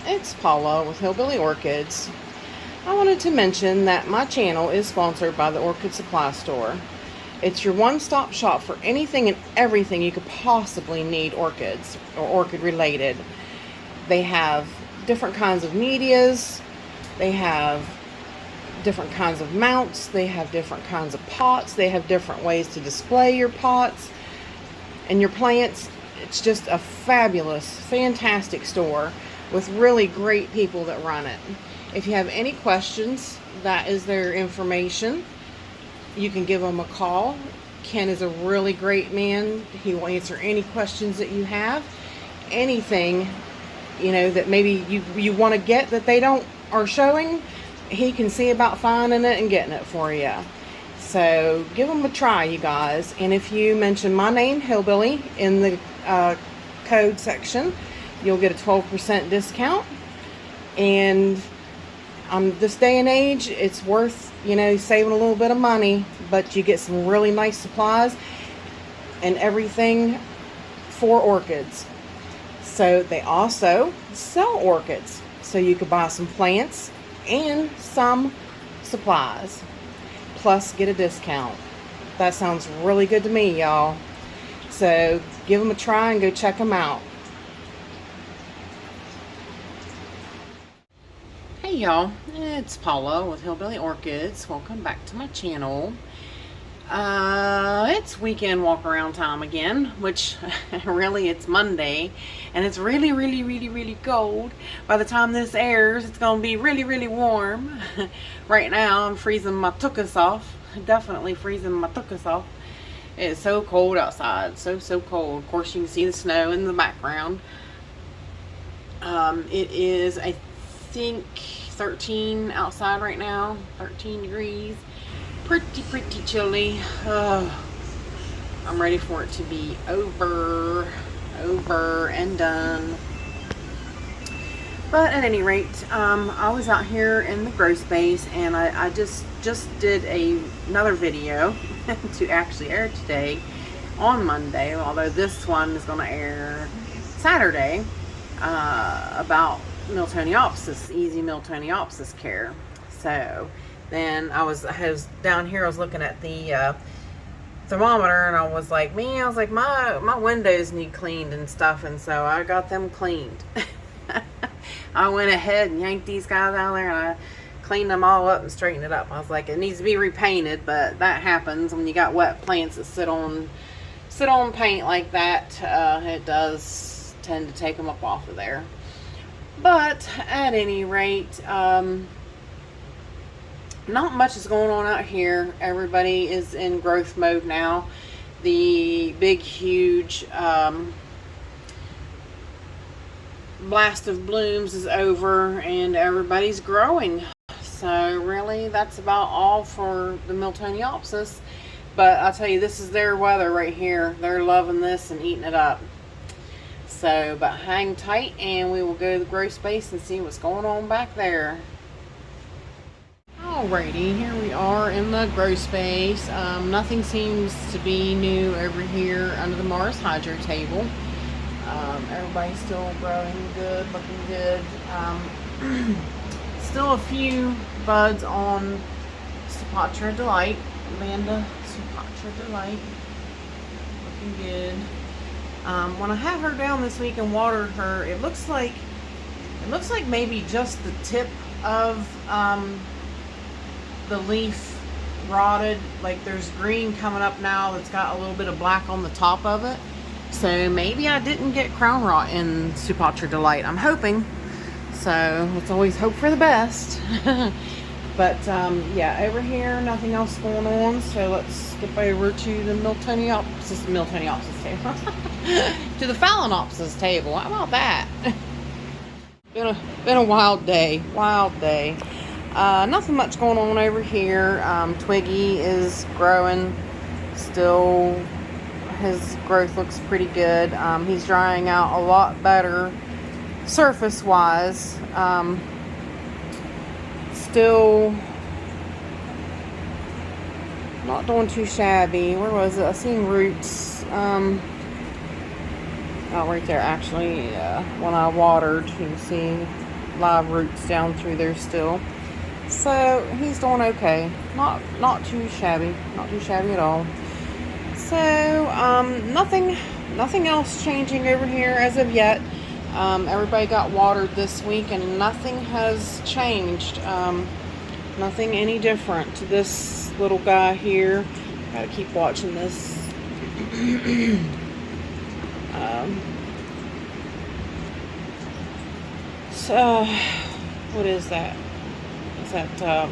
It's Paula with Hillbilly Orchids. I wanted to mention that my channel is sponsored by the Orchid Supply Store. It's your one-stop shop for anything and everything you could possibly need orchids or orchid related. They have different kinds of medias, they have different kinds of mounts, they have different kinds of pots, they have different ways to display your pots and your plants. It's just a fabulous, fantastic store with really great people that run it. If you have any questions, that is their information. You can give them a call. Ken is a really great man. He will answer any questions that you have. Anything, that maybe you want to get that they are showing, he can see about finding it and getting it for you. So give them a try, you guys. And if you mention my name, Hillbilly, in the code section, you'll get a 12% discount. And on this day and age, it's worth, saving a little bit of money, but you get some really nice supplies and everything for orchids. So they also sell orchids. So you could buy some plants and some supplies, plus get a discount. That sounds really good to me, y'all. So give them a try and go check them out. Hey y'all, it's Paula with Hillbilly Orchids. Welcome back to my channel. It's weekend walk around time again, which really it's Monday, and it's really, really, really, really cold. By the time this airs, it's going to be really, really warm. Right now, I'm freezing my tuchus off. Definitely freezing my tuchus off. It's so cold outside. So cold. Of course, you can see the snow in the background. It is, I think, 13 outside right now. 13 degrees. Pretty chilly. I'm ready for it to be over and done. But at any rate, I was out here in the grow space, and I just did another video to actually air today on Monday, although this one is going to air Saturday, about Miltoniopsis, easy Miltoniopsis care. So then I was down here, I was looking at the thermometer, and I was like, my windows need cleaned and stuff, and so I got them cleaned. I went ahead and yanked these guys out of there, and I cleaned them all up and straightened it up. I was like, it needs to be repainted, but that happens when you got wet plants that sit on paint like that. It does tend to take them up off of there. But at any rate, not much is going on out here. Everybody is in growth mode now. The big, huge blast of blooms is over, and everybody's growing. So really, that's about all for the Miltoniopsis. But I'll tell you, this is their weather right here. They're loving this and eating it up. So, but hang tight, and we will go to the grow space and see what's going on back there. Alrighty, here we are in the grow space. Nothing seems to be new over here under the Mars Hydro table. Everybody's still growing good, looking good. Still a few buds on Supatra Delight, Amanda Supatra Delight, looking good. When I had her down this week and watered her, it looks like maybe just the tip of the leaf rotted. Like there's green coming up now that's got a little bit of black on the top of it. So maybe I didn't get crown rot in Supatra Delight. I'm hoping. So let's always hope for the best. But yeah, over here, nothing else going on. So let's skip over to the Miltoniopsis table. To the Phalaenopsis table. How about that? Been a wild day. Nothing much going on over here. Twiggy is growing still. His growth looks pretty good. He's drying out a lot better surface wise. Still not doing too shabby. Where was it? I seen roots. Oh, right there actually. When I watered, you can see live roots down through there still. So he's doing okay. Not too shabby. Not too shabby at all. So nothing else changing over here as of yet. Everybody got watered this week and nothing has changed. Nothing any different to this little guy here. Gotta keep watching this. So what is that? Is that I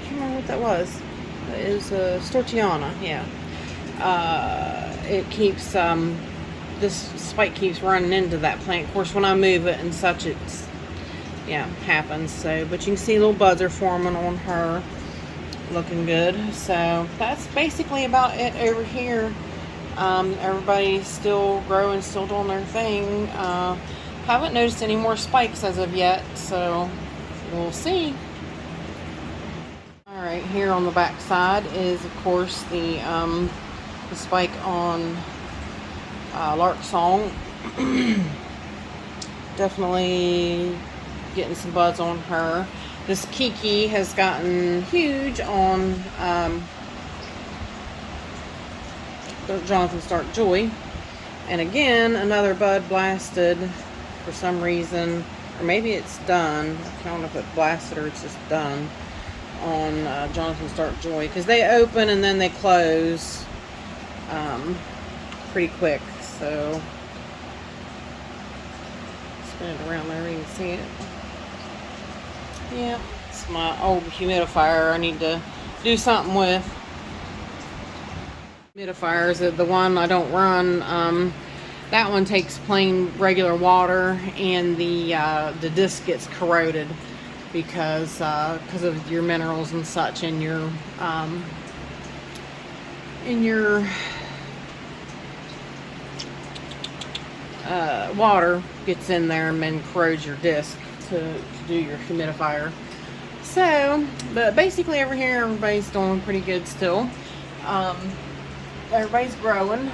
can't remember what that was. It is Stortiana, yeah. It keeps this spike keeps running into that plant. Of course, when I move it and such, it's happens. So, but you can see little buds are forming on her, looking good. So that's basically about it over here. Everybody's still growing, still doing their thing. Haven't noticed any more spikes as of yet, so we'll see. All right, here on the back side is, of course, the spike on Lark Song. Definitely getting some buds on her. This Kiki has gotten huge on Jonathan Stark Joy. And again, another bud blasted for some reason, or maybe it's done. I don't know if it blasted or it's just done on Jonathan Stark Joy, because they open and then they close pretty quick. So spin it around there, you can see it. Yeah, it's my old humidifier I need to do something with. Humidifier is the one I don't run. That one takes plain regular water, and the disc gets corroded because of your minerals and such in your water gets in there and then corrodes your disc to do your humidifier. So, but basically over here everybody's doing pretty good still. Everybody's growing.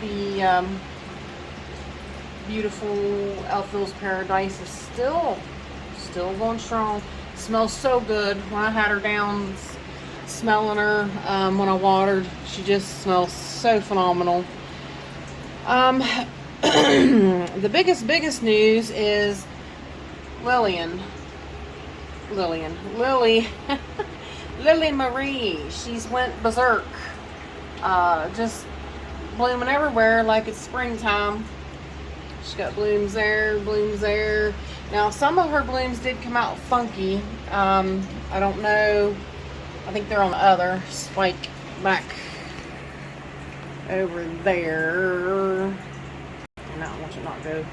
The beautiful Elfville's Paradise is still going strong. Smells so good. When I had her down, smelling her when I watered, she just smells so phenomenal. The biggest news is Lily Marie. She's went berserk. Just blooming everywhere like it's springtime. She's got blooms there, blooms there. Now, some of her blooms did come out funky. I don't know. I think they're on the other spike back over there. No, I want you to not go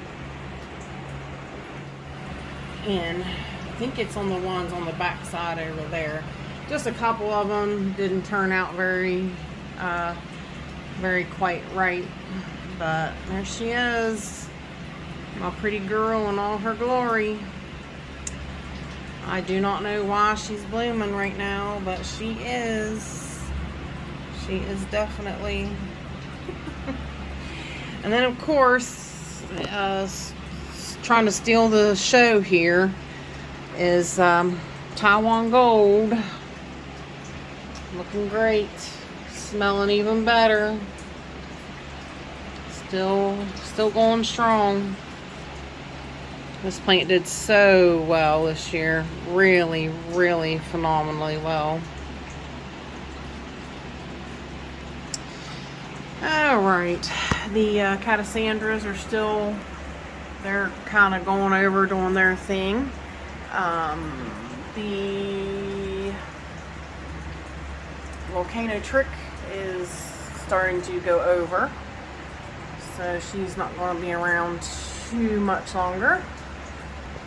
in. I think it's on the ones on the back side over there. Just a couple of them didn't turn out very quite right. But there she is. My pretty girl in all her glory. I do not know why she's blooming right now, but she is. She is definitely. And then, of course, trying to steal the show here is Taiwan Gold. Looking great. Smelling even better. Still going strong. This plant did so well this year. Really, really phenomenally well. Alright. The Catasandras are still, they're kind of going over doing their thing. The Volcano Trick is starting to go over. So she's not going to be around too much longer.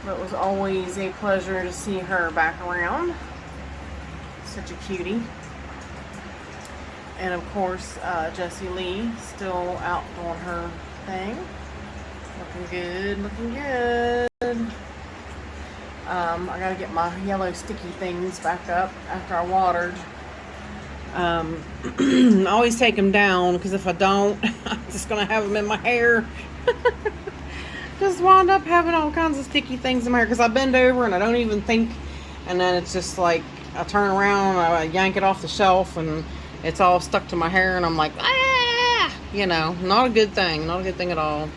But it was always a pleasure to see her back around. Such a cutie. And of course, Jessie Lee still out doing her thing. Looking good, looking good. I gotta get my yellow sticky things back up after I watered. I always take them down because if I don't, I'm just gonna have them in my hair. just wound up having all kinds of sticky things in my hair because I bend over and I don't even think, and then it's just like I turn around, I yank it off the shelf, and it's all stuck to my hair, and I'm like, ah, you know, not a good thing, not a good thing at all.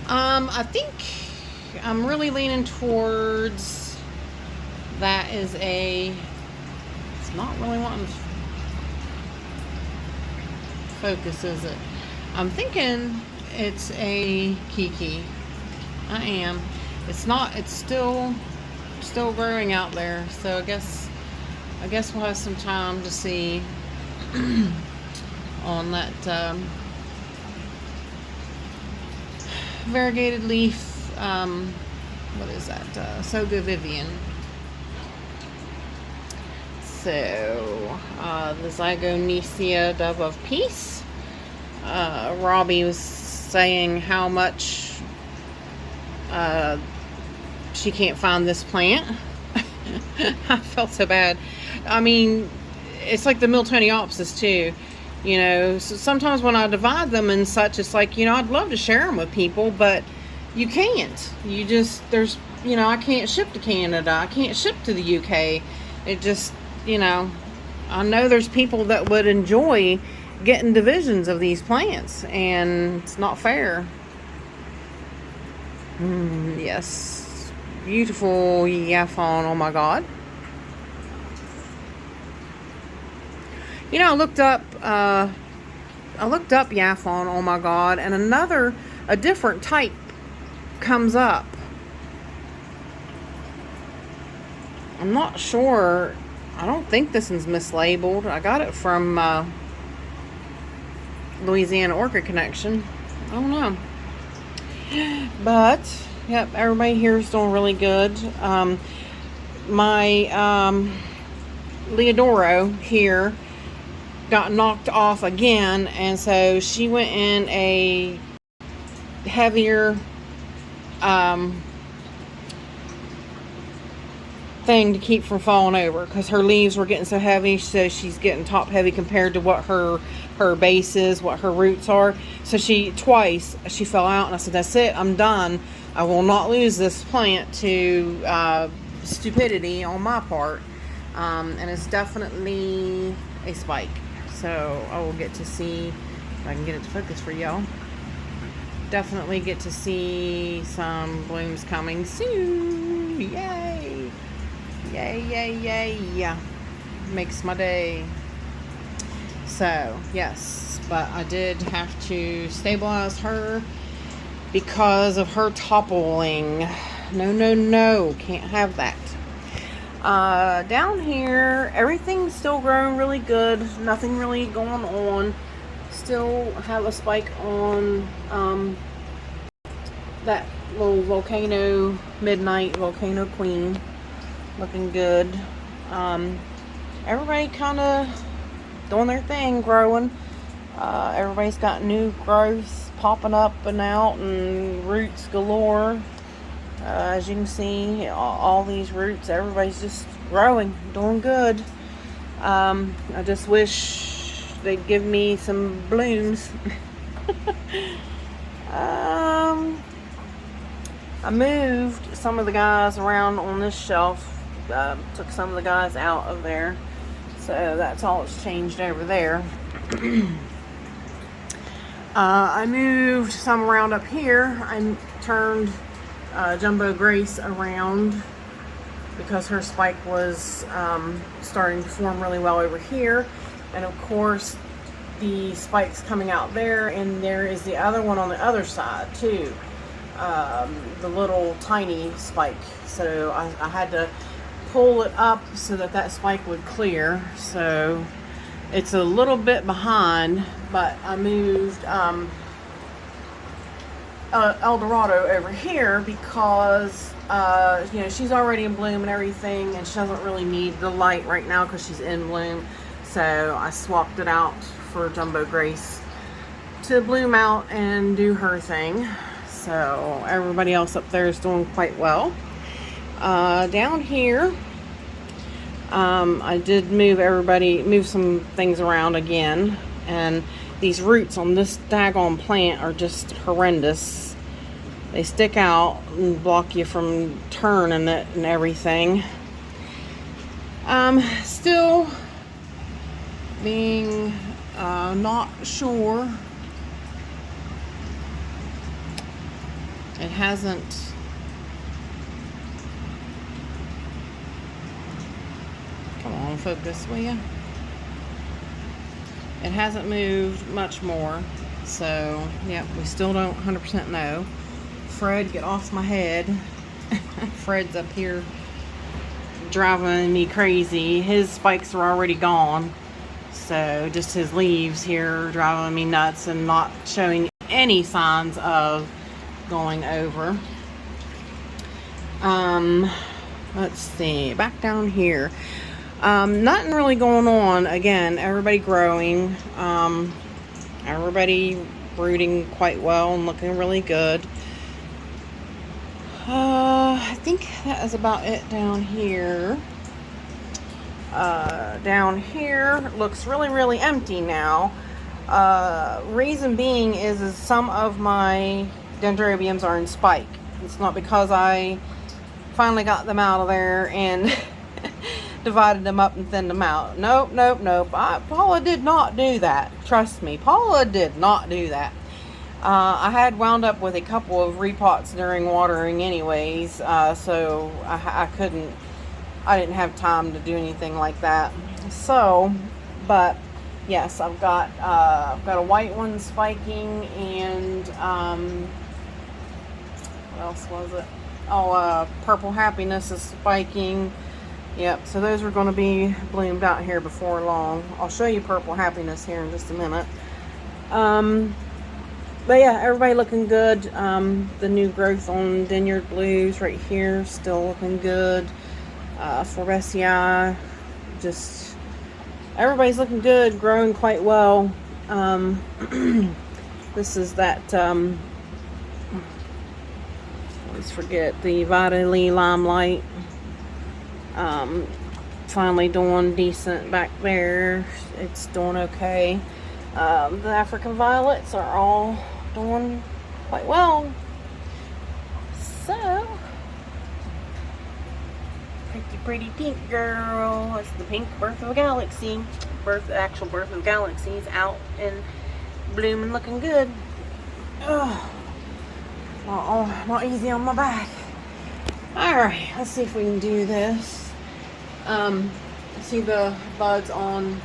I think I'm really leaning towards that is a, it's not really wanting to focus, is it? I'm thinking it's a Kiki. I am. It's not, it's still growing out there, so I guess we'll have some time to see on that variegated leaf, what is that, So Good Vivian. So the Zygonesia Dove of Peace. Robbie was saying how much she can't find this plant. I felt so bad. I mean, it's like the Miltoniopsis too. You know, so sometimes when I divide them and such, it's like, you know, I'd love to share them with people, but you can't. You just, there's, you know, I can't ship to Canada. I can't ship to the UK. It just, you know, I know there's people that would enjoy getting divisions of these plants, and it's not fair. Yes. Beautiful Yaphon, oh my God. You know, I looked up Yaphon, oh my God, and a different type comes up. I'm not sure. I don't think this one's mislabeled. I got it from Louisiana Orchid Connection. I don't know. But, yep, everybody here is doing really good. My Leodoro here got knocked off again, and so she went in a heavier thing to keep from falling over, because her leaves were getting so heavy, so she's getting top heavy compared to what her base is, what her roots are. So she fell out, and I said, that's it, I'm done. I will not lose this plant to stupidity on my part. And it's definitely a spike. So I will get to see if I can get it to focus for y'all. Definitely get to see some blooms coming soon. Yay! Yay, yay, yay. Yeah. Makes my day. So, yes. But I did have to stabilize her because of her toppling. No, no, no. Can't have that. Down here, everything's still growing really good. Nothing really going on. Still have a spike on that little volcano, midnight volcano queen. Looking good. Everybody kind of doing their thing, growing. Everybody's got new growths popping up and out, and roots galore. As you can see, all these roots, everybody's just growing, doing good. I just wish they'd give me some blooms. I moved some of the guys around on this shelf. Took some of the guys out of there, so that's all it's changed over there. I moved some around up here. I turned Jumbo Grace around because her spike was starting to form really well over here, and of course the spike's coming out there, and there is the other one on the other side too, the little tiny spike. So I had to pull it up so that spike would clear. So it's a little bit behind, but I moved El Dorado over here because you know, she's already in bloom and everything, and she doesn't really need the light right now because she's in bloom. So I swapped it out for Jumbo Grace to bloom out and do her thing. So everybody else up there is doing quite well. Down here, I did move some things around again, and these roots on this daggone plant are just horrendous. they stick out and block you from turning it and everything. Still being not sure. It hasn't. Come on, focus, will you? It hasn't moved much more. So, yeah, we still don't 100% know. Fred, get off my head. Fred's up here driving me crazy. His spikes are already gone. So, just his leaves here driving me nuts and not showing any signs of going over. Let's see, back down here, nothing really going on. Again, everybody growing, everybody brooding quite well and looking really good. I think that is about it down here. Down here looks really empty now. Reason being is some of my dendrobiums are in spike. It's not because I finally got them out of there and divided them up and thinned them out. Nope. Paula did not do that. Trust me, Paula did not do that. I had wound up with a couple of repots during watering anyways, so I didn't have time to do anything like that. So, but yes, I've got a white one spiking, and what else was it? Oh, Purple Happiness is spiking. Yep, so those are going to be bloomed out here before long. I'll show you Purple Happiness here in just a minute. But yeah, everybody looking good. The new growth on Vineyard Blues right here, still looking good. Forbesii, just everybody's looking good, growing quite well. This is that, always forget, the Vitaly Limelight. Finally doing decent back there. It's doing okay. The African Violets are all doing quite well. So, pretty pink girl. It's the pink birth of a galaxy. Actual birth of a galaxy is out and blooming, looking good. Oh, not easy on my back. Alright, let's see if we can do this. See the buds on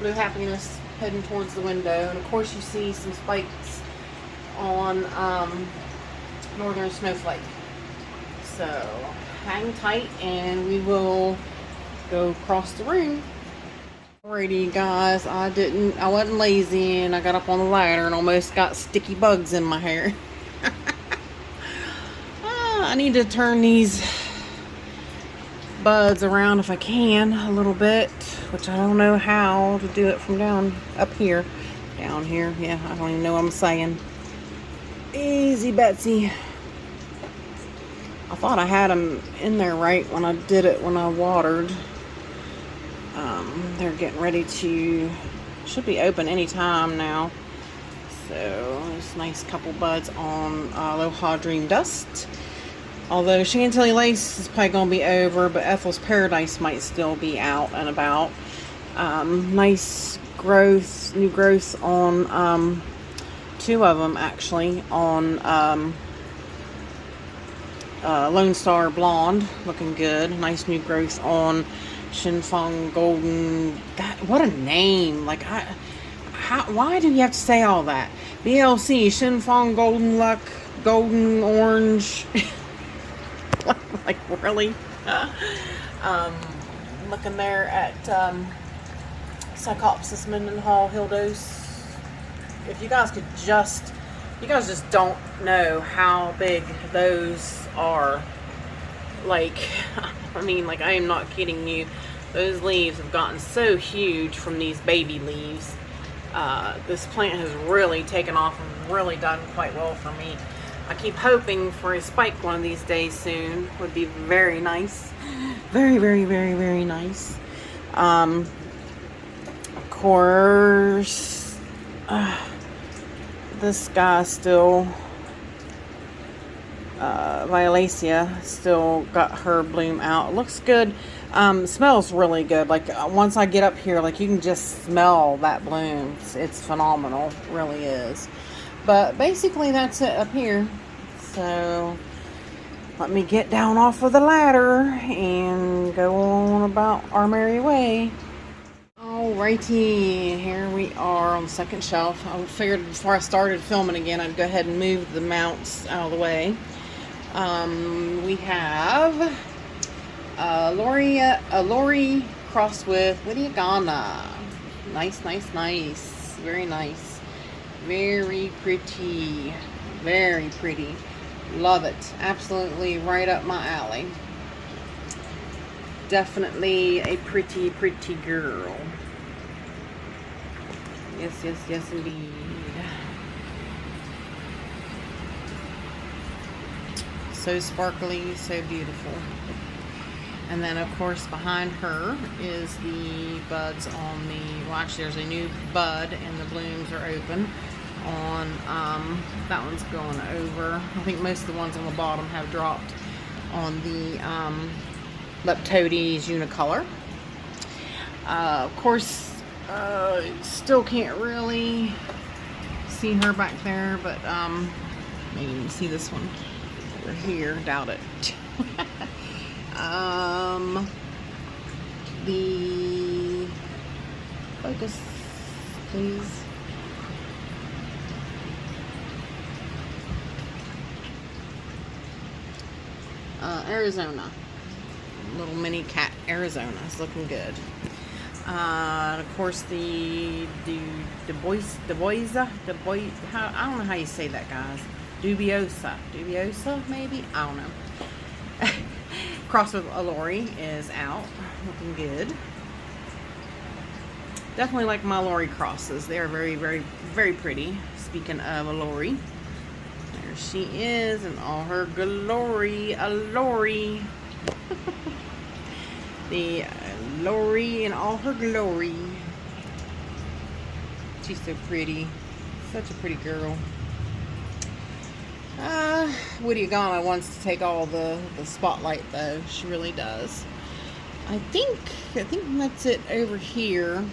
Blue Happiness heading towards the window, and of course you see some spikes on Northern Snowflake. So hang tight and we will go across the room. Alrighty guys, I wasn't lazy and I got up on the ladder and almost got sticky bugs in my hair. I need to turn these buds around if I can a little bit, which I don't know how to do it from down here. Yeah, I don't even know what I'm saying. Easy Betsy. I thought I had them in there right when I did it, when I watered. They're getting ready to, should be open anytime now. So there's a nice couple buds on Aloha Dream Dust. Although Chantilly Lace is probably going to be over, but Ethel's Paradise might still be out and about. Nice growth, new growth on two of them actually, on Lone Star Blonde, looking good. Nice new growth on Shinfeng Golden. God, what a name! Like, why do you have to say all that? BLC, Shinfeng Golden Luck, Golden Orange. Like, really? Looking there at Psychopsis Mendenhall Hildos. If you guys just don't know how big those are. Like, I mean, like, I am not kidding you. Those leaves have gotten so huge from these baby leaves. This plant has really taken off and really done quite well for me. I keep hoping for a spike one of these days soon. Would be very nice. Very, very, very, very nice. Of course, this guy still Violacea still got her bloom out. It looks good. Smells really good. Like once I get up here, like you can just smell that bloom. It's phenomenal. It really is. But basically that's it up here. So let me get down off of the ladder and go on about our merry way. Alrighty, here we are on the second shelf. I figured before I started filming again, I'd go ahead and move the mounts out of the way. We have a Lori crossed with Lydia Ghana. Nice. Very nice. Very pretty. Very pretty. Love it. Absolutely right up my alley. Definitely a pretty girl. Yes, indeed. So sparkly, so beautiful. And then, of course, behind her is the buds on the, well, actually, there's a new bud, and the blooms are open on, that one's going over. I think most of the ones on the bottom have dropped on the, Leptodes unicolor. Of course, still can't really see her back there, but maybe you can see this one over here. Doubt it. The focus, please. Arizona. Little mini cat Arizona is looking good. Of course, the Du Bois, I don't know how you say that, guys. Dubiosa, maybe? I don't know. Cross with Lori is out, looking good. Definitely like my Lori crosses. They are very pretty. Speaking of Lori, there she is in all her glory. A Lori. The Lori in all her glory. She's so pretty. Such a pretty girl. Lydia Ghana wants to take all the spotlight, though. She really does. I think that's it over here.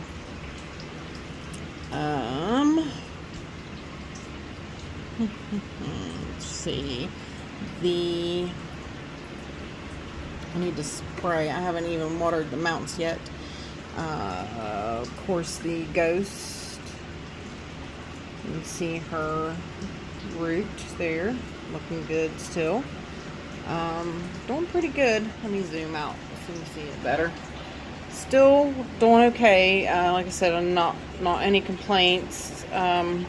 Let's see. I need to spray. I haven't even watered the mounts yet. Of course, the Ghost. You can see her root there. Looking good still. Doing pretty good. Let me zoom out so you can see it better. Still doing okay. Like I said, I'm not any complaints. I'm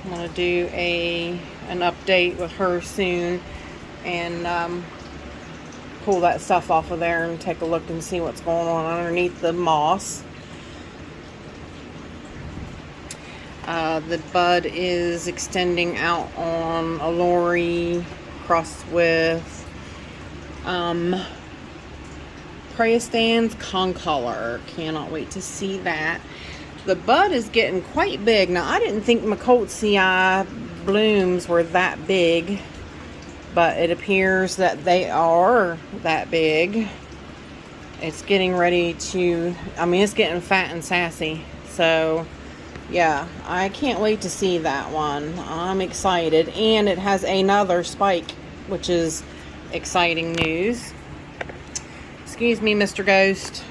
going to do an update with her soon. And pull that stuff off of there and take a look and see what's going on underneath the moss. The bud is extending out on a Lori crossed with Prayastan's Concolor. Cannot wait to see that. The bud is getting quite big. Now, I didn't think Macotesii blooms were that big, but it appears that they are that big. It's getting ready to, it's getting fat and sassy. So, yeah, I can't wait to see that one. I'm excited. And it has another spike, which is exciting news. Excuse me, Mr. Ghost.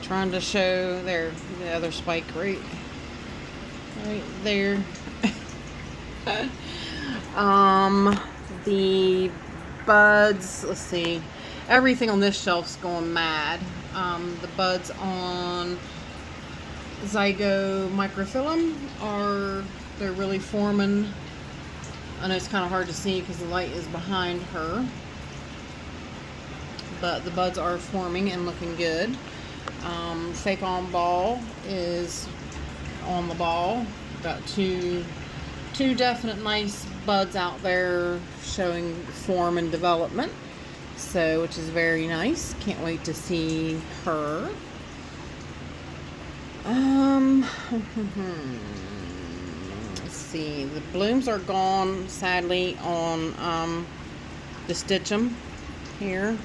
Trying to show there the other spike right there. The buds, let's see, everything on this shelf's going mad. The buds on Zygo microphyllum they're really forming. I know it's kind of hard to see because the light is behind her, but the buds are forming and looking good. Fake on ball is on the ball. Got two definite nice buds out there showing form and development, so which is very nice. Can't wait to see her. Let's see, the blooms are gone, sadly, on the stitchum here.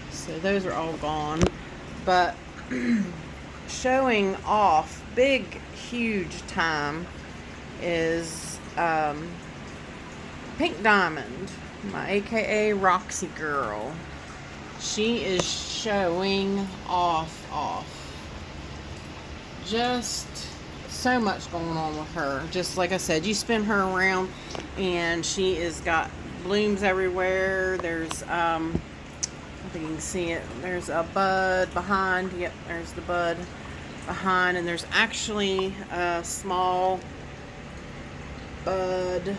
So those are all gone. But showing off big, huge time is Pink Diamond, my AKA Roxy girl. She is showing off. Just so much going on with her. Just like I said, you spin her around and she is got blooms everywhere. There's I don't think you can see it. There's a bud behind. Yep, there's the bud behind, and there's actually a small bud.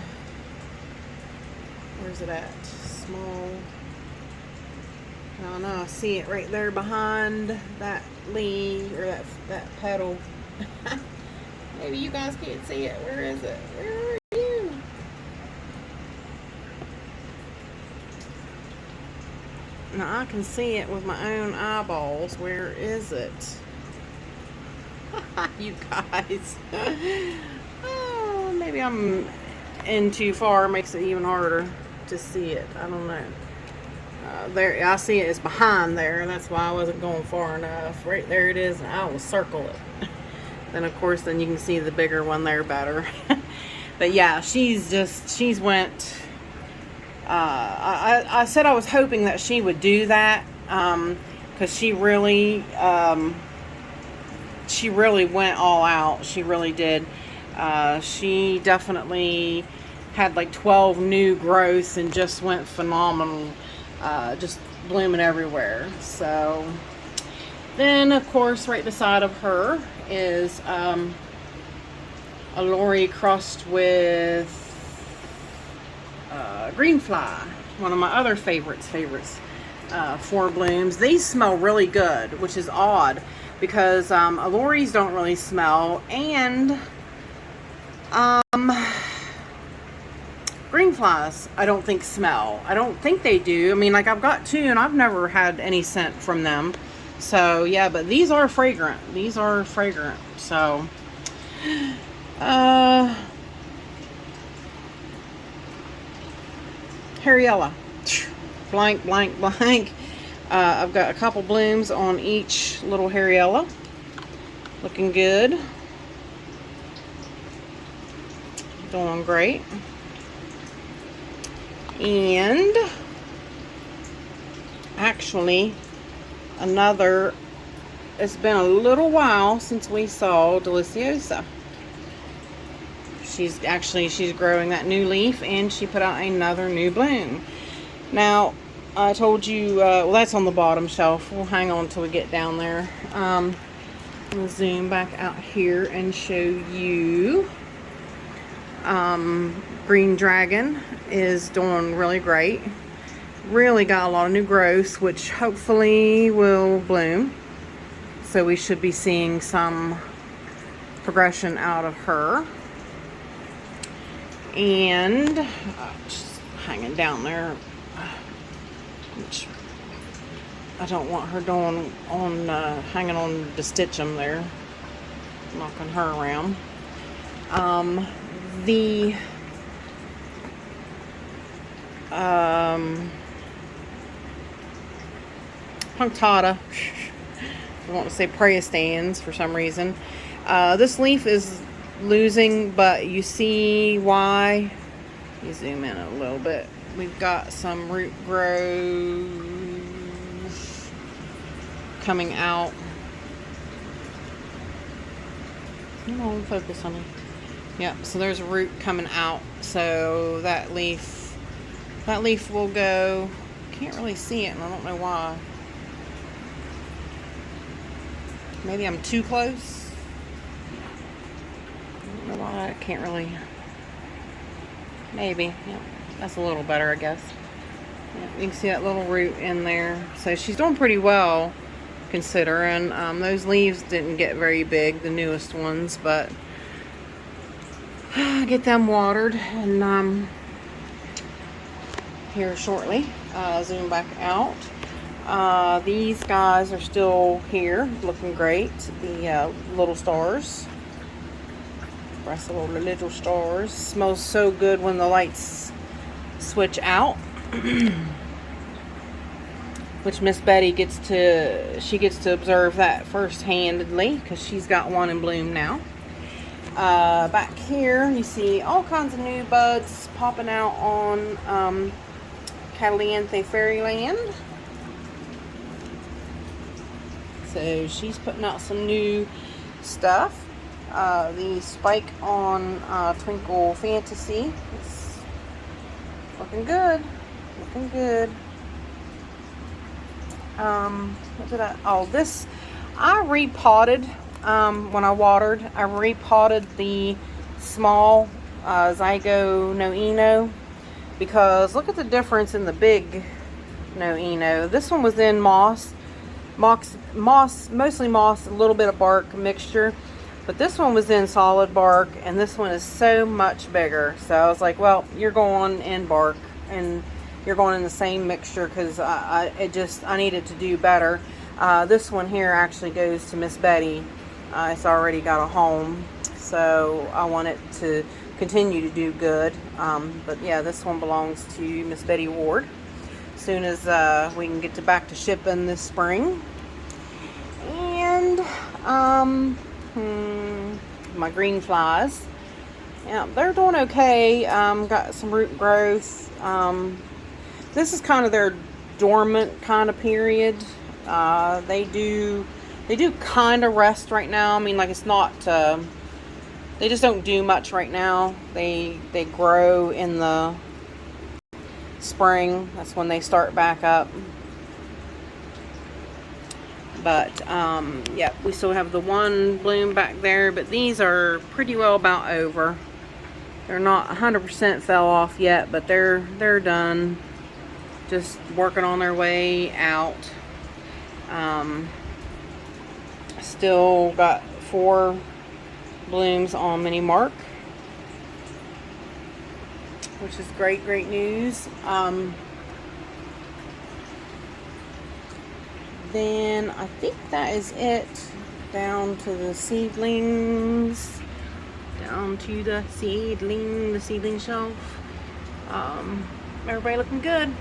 Where's it at? Small. I don't know. I see it right there behind that leaf, or that petal. Maybe you guys can't see it. Where is it? Where are you? Now I can see it with my own eyeballs. Where is it? You guys. Oh, maybe I'm in too far. Makes it even harder to see it. I don't know. There, I see it is behind there, and that's why I wasn't going far enough. Right there it is, and I will circle it. Then of course, then you can see the bigger one there better. But yeah, she's went. I said I was hoping that she would do that, because she really went all out. She really did. She definitely had like 12 new growths and just went phenomenal. Just blooming everywhere. So then of course right beside of her is a Lori crossed with Greenfly, one of my other favorites for blooms. These smell really good, which is odd because Loris don't really smell, and Greenflies, I don't think smell. I don't think they do. I mean, like, I've got two and I've never had any scent from them. So, yeah, but these are fragrant. These are fragrant. So, Harriella. Blank, blank, blank. I've got a couple blooms on each little Harriella. Looking good. Doing great. And actually it's been a little while since we saw Deliciosa. She's growing that new leaf, and she put out another new bloom. Now I told you, well, that's on the bottom shelf. We'll hang on till we get down there. I'm gonna zoom back out here and show you. Green Dragon is doing really great. Really got a lot of new growth, which hopefully will bloom. So we should be seeing some progression out of her. And just hanging down there, which I don't want her doing on hanging on the stitchum there, knocking her around. The punctata, I want to say prayer stands for some reason. This leaf is losing, but you see why. You zoom in a little bit. We've got some root growth coming out. Come on, focus on it. Yep, so there's a root coming out. So that leaf will go. Can't really see it, and I don't know why. Maybe I'm too close. I don't know why. I can't really. Maybe. Yep, that's a little better, I guess. Yep, you can see that little root in there. So she's doing pretty well, considering. Those leaves didn't get very big, the newest ones, but get them watered and here shortly. Zoom back out. These guys are still here, looking great. The little stars. Rest of all the little stars. Smells so good when the lights switch out. Which Miss Betty gets to observe that first-handedly because she's got one in bloom now. Back here you see all kinds of new buds popping out on Catalianthe Fairyland. So she's putting out some new stuff. The spike on Twinkle Fantasy is looking good. Looking good. What did this I repotted when I watered. I repotted the small Zygo No Eno because look at the difference in the big No Eno. This one was in moss, mostly moss, a little bit of bark mixture. But this one was in solid bark, and this one is so much bigger. So I was like, well, you're going in bark, and you're going in the same mixture because I needed to do better. This one here actually goes to Miss Betty. It's already got a home, so I want it to continue to do good. But yeah, this one belongs to Miss Betty Ward. As soon as we can get back to shipping this spring. And my green flies, yeah, they're doing okay. Got some root growth. This is kind of their dormant kind of period. They do kind of rest right now. I mean, like, it's not they just don't do much right now. They grow in the spring. That's when they start back up. But yeah, we still have the one bloom back there, but these are pretty well about over. They're not 100% fell off yet, but they're done. Just working on their way out. Still got 4 blooms on Mini Mark, which is great news. Then I think that is it. Down to the seedlings. Down to the seedling shelf. Everybody looking good.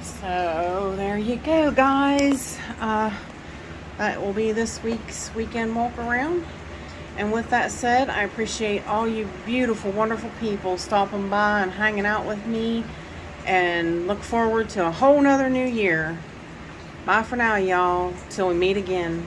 So there you go, guys. That will be this week's weekend walk around. And with that said, I appreciate all you beautiful, wonderful people stopping by and hanging out with me. And look forward to a whole nother new year. Bye for now, y'all. Till we meet again.